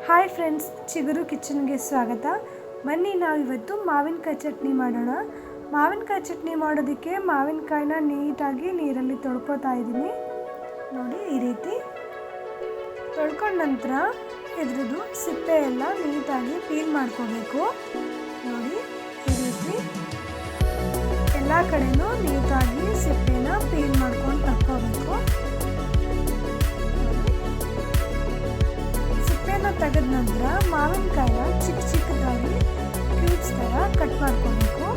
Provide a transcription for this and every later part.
Hi friends, ಚಿಗುರು ಕಿಚನ್ಗೆ ಸ್ವಾಗತ. ಬನ್ನಿ ನಾವಿವತ್ತು ಮಾವಿನಕಾಯಿ ಚಟ್ನಿ ಮಾಡೋಣ. ಮಾವಿನಕಾಯಿ ಚಟ್ನಿ ಮಾಡೋದಕ್ಕೆ ಮಾವಿನಕಾಯಿನ ನೀಟಾಗಿ ನೀರಲ್ಲಿ ತೊಳ್ಕೊತಾ ಇದ್ದೀನಿ. ನೋಡಿ, ಈ ರೀತಿ ತೊಳ್ಕೊಂಡ ನಂತರ ಇದ್ರದ್ದು ಸಿಪ್ಪೆ ಎಲ್ಲ ನೀಟಾಗಿ ಪೀಲ್ ಮಾಡ್ಕೋಬೇಕು. ನೋಡಿ, ಈ ರೀತಿ ಎಲ್ಲ ಕಡೆನೂ ನೀಟಾಗಿ ಸಿಪ್ಪೆನ ಪೀಲ್ ಮಾಡ್ಕೊಂಡು ತಕ್ಕೋಬೇಕು. ತೆಗೆದ ನಂತರ ಮಾವಿನಕಾಯಿನ ಚಿಕ್ಕ ಚಿಕ್ಕದಾಗಿ ಕ್ಯೂಬ್ಸ್ ಥರ ಕಟ್ ಮಾಡ್ಕೋಬೇಕು.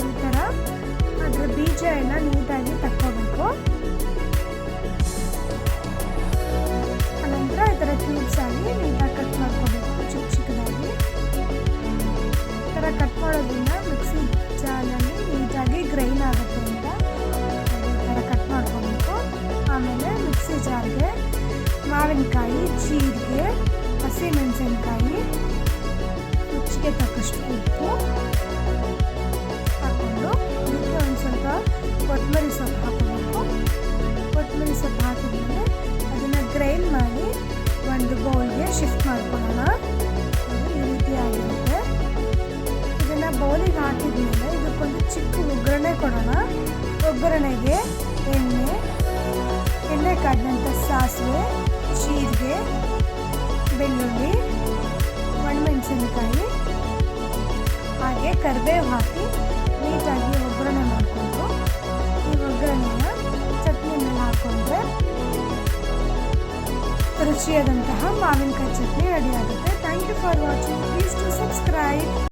ಈ ಥರ ಅದರ ಬೀಜ ಎಲ್ಲ ನೀಟಾಗಿ ತಕ್ಕೋಬೇಕು. ಆನಂತರ ಈ ಥರ ಕ್ಯೂಬ್ಸ್ ಆಗಿ ನೀಟಾಗಿ ಕಟ್ ಮಾಡ್ಕೋಬೇಕು, ಚಿಕ್ಕ ಚಿಕ್ಕದಾಗಿ. ಈ ಥರ ಕಟ್ ಮಾಡೋದ್ರಿಂದ ಮಿಕ್ಸಿ ಜಾರಲ್ಲಿ ನೀಟಾಗಿ ಗ್ರೈಂಡ್ ಆಗುತ್ತೆ ಅಂತ ಈ ಥರ ಕಟ್ ಮಾಡ್ಕೋಬೇಕು. ಆಮೇಲೆ ಮಿಕ್ಸಿ ಜಾರ್ಗೆ ಮಾವಿನಕಾಯಿ, ಜೀರಿಗೆ, ಹಸಿಮೆಣಸಿನಕಾಯಿ, ರುಚಿಗೆ ತಕ್ಕಷ್ಟು ಉಪ್ಪು ಹಾಕ್ಕೊಂಡು ಅದಕ್ಕೆ ಒಂದು ಸ್ವಲ್ಪ ಕೊತ್ತಂಬರಿ ಸೊಪ್ಪು ಹಾಕಬೇಕು. ಕೊತ್ತಂಬರಿ ಸೊಪ್ಪು ಹಾಕಿದ್ಮೇಲೆ ಅದನ್ನು ಗ್ರೈಂಡ್ ಮಾಡಿ ಒಂದು ಬೌಲ್ಗೆ ಶಿಫ್ಟ್ ಮಾಡ್ಕೊಳ್ಳೋಣ. ಈ ರೀತಿ ಆಗಿರುತ್ತೆ. ಇದನ್ನು ಬೌಲಿಗೆ ಹಾಕಿದ್ಮೇಲೆ ಇದಕ್ಕೊಂದು ಚಿಕ್ಕ ಒಗ್ಗರಣೆ ಕೊಡೋಣ. ಒಗ್ಗರಣೆಗೆ ಎಣ್ಣೆ ಕಾಡಿದಂಥ ಸಾಸಿವೆ, ಜೀರಿಗೆ, ಬೆಳ್ಳುಳ್ಳಿ, ಒಣಮೆಣಸಿನಕಾಯಿ ಹಾಗೆ ಕರಿಬೇವು ಹಾಕಿ ನೀಟಾಗಿ ಒಗ್ಗರಣೆ ಮಾಡಿಕೊಂಡು ಈ ಒಗ್ಗರಣೆನ ಚಟ್ನಿ ಮೇಲೆ ಹಾಕ್ಕೊಂಡ್ರೆ ರುಚಿಯಾದಂತಹ ಮಾವಿನಕಾಯಿ ಚಟ್ನಿ ರೆಡಿ ಆಗುತ್ತೆ. Thank you for watching. Please to subscribe.